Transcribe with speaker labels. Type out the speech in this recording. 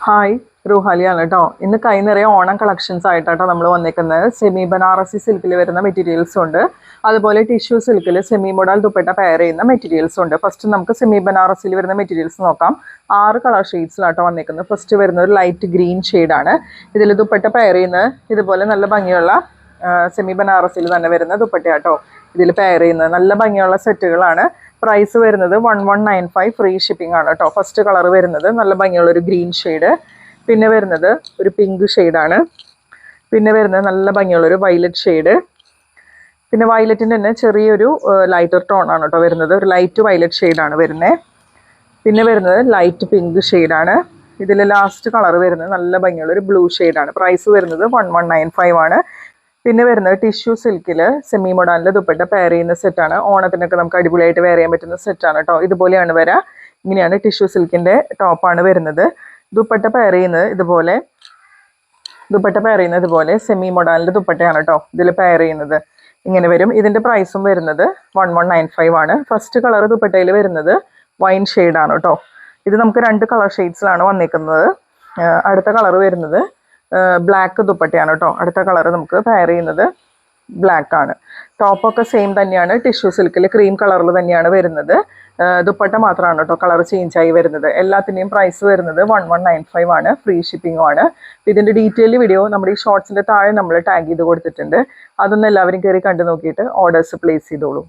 Speaker 1: Hi റൂഹാലിയാണ് കേട്ടോ. ഇന്ന് കൈ നിറയെ ഓണം കളക്ഷൻസ് ആയിട്ടാട്ടോ നമ്മൾ വന്നേക്കുന്നത്. സെമി ബനാറസി സിൽക്കിൽ വരുന്ന മെറ്റീരിയൽസും ഉണ്ട്, അതുപോലെ ടിഷ്യൂ സിൽക്കിൽ സെമി മോഡൽ ദുപ്പട്ട പെയർ ചെയ്യുന്ന മെറ്റീരിയൽസും ഉണ്ട്. ഫസ്റ്റ് നമുക്ക് സെമി ബനാറസിയിൽ വരുന്ന മെറ്റീരിയൽസ് നോക്കാം. 6 കളർ ഷെയ്ഡ്സിലാട്ടോ വന്നേക്കുന്നത്. ഫസ്റ്റ് വരുന്നത് ഒരു ലൈറ്റ് ഗ്രീൻ ഷെയ്ഡാണ്. ഇതിൽ ദുപ്പട്ട പെയർ ചെയ്യുന്നത് ഇതുപോലെ നല്ല ഭംഗിയുള്ള സെമി ബനാറസിൽ തന്നെ വരുന്ന ദുപ്പട്ടയാട്ടോ ഇതിൽ പെയർ ചെയ്യുന്നത്. നല്ല ഭംഗിയുള്ള സെറ്റുകളാണ്. പ്രൈസ് വരുന്നത് 1195, ഫ്രീ ഷിപ്പിംഗ് ആണ് കേട്ടോ. ഫസ്റ്റ് കളർ വരുന്നത് നല്ല ഭംഗിയുള്ള ഒരു ഗ്രീൻ ഷെയ്ഡ്, പിന്നെ വരുന്നത് ഒരു പിങ്ക് ഷെയ്ഡാണ്, പിന്നെ വരുന്നത് നല്ല ഭംഗിയുള്ളൊരു വയലറ്റ് ഷെയ്ഡ്, പിന്നെ വയലറ്റിൻ്റെ തന്നെ ചെറിയൊരു ലൈറ്റർ ടോൺ ആണ് കേട്ടോ വരുന്നത്. ഒരു ലൈറ്റ് വയലറ്റ് ഷെയ്ഡാണ് വരുന്നത്. പിന്നെ വരുന്നത് ലൈറ്റ് പിങ്ക് ഷെയ്ഡാണ്. ഇതിൽ ലാസ്റ്റ് കളർ വരുന്നത് നല്ല ഭംഗിയുള്ളൊരു ബ്ലൂ ഷെയ്ഡാണ്. പ്രൈസ് വരുന്നത് 1195 ആണ്. പിന്നെ വരുന്നത് ടിഷ്യൂ സിൽക്കിൽ സെമി മോഡാനിൽ ദുപ്പട്ട പെയർ ചെയ്യുന്ന സെറ്റാണ്. ഓണത്തിനൊക്കെ നമുക്ക് അടിപൊളിയായിട്ട് വെയർ ചെയ്യാൻ പറ്റുന്ന സെറ്റാണ് കേട്ടോ. ഇതുപോലെയാണ് വരിക. ഇങ്ങനെയാണ് ടിഷ്യൂ സിൽക്കിൻ്റെ ടോപ്പാണ് വരുന്നത്. ദുപ്പട്ട പെയർ ചെയ്യുന്നത് ഇതുപോലെ സെമി മോഡാനിൽ ദുപ്പട്ടയാണ് കേട്ടോ ഇതിൽ പെയർ ചെയ്യുന്നത്. ഇങ്ങനെ വരും. ഇതിൻ്റെ പ്രൈസും വരുന്നത് 1195 ആണ്. ഫസ്റ്റ് കളർ ദുപ്പട്ടയിൽ വരുന്നത് വൈൻ ഷെയ്ഡാണ് കേട്ടോ. ഇത് നമുക്ക് 2 കളർ ഷെയ്ഡ്സിലാണ് വന്നിരിക്കുന്നത്. അടുത്ത കളർ വരുന്നത് ബ്ലാക്ക് ദുപ്പട്ടയാണ് കേട്ടോ. അടുത്ത കളർ നമുക്ക് പെയർ ചെയ്യുന്നത് ബ്ലാക്ക് ആണ്. ടോപ്പൊക്കെ സെയിം തന്നെയാണ്. ടിഷ്യൂ സിൽക്കിൽ ക്രീം കളറിൽ തന്നെയാണ് വരുന്നത്. ദുപ്പട്ട മാത്രമാണ് കേട്ടോ കളർ ചേഞ്ച് ആയി വരുന്നത്. എല്ലാത്തിൻ്റെയും പ്രൈസ് വരുന്നത് 1195 ആണ്. ഫ്രീ ഷിപ്പിംഗും ആണ്. ഇതിൻ്റെ ഡീറ്റെയിൽ വീഡിയോ നമ്മുടെ ഈ ഷോർട്സിൻ്റെ താഴെ നമ്മൾ ടാഗ് ചെയ്ത് കൊടുത്തിട്ടുണ്ട്. അതൊന്നും എല്ലാവരും കയറി കണ്ടു നോക്കിയിട്ട് ഓർഡേഴ്സ് പ്ലേസ് ചെയ്തോളൂ.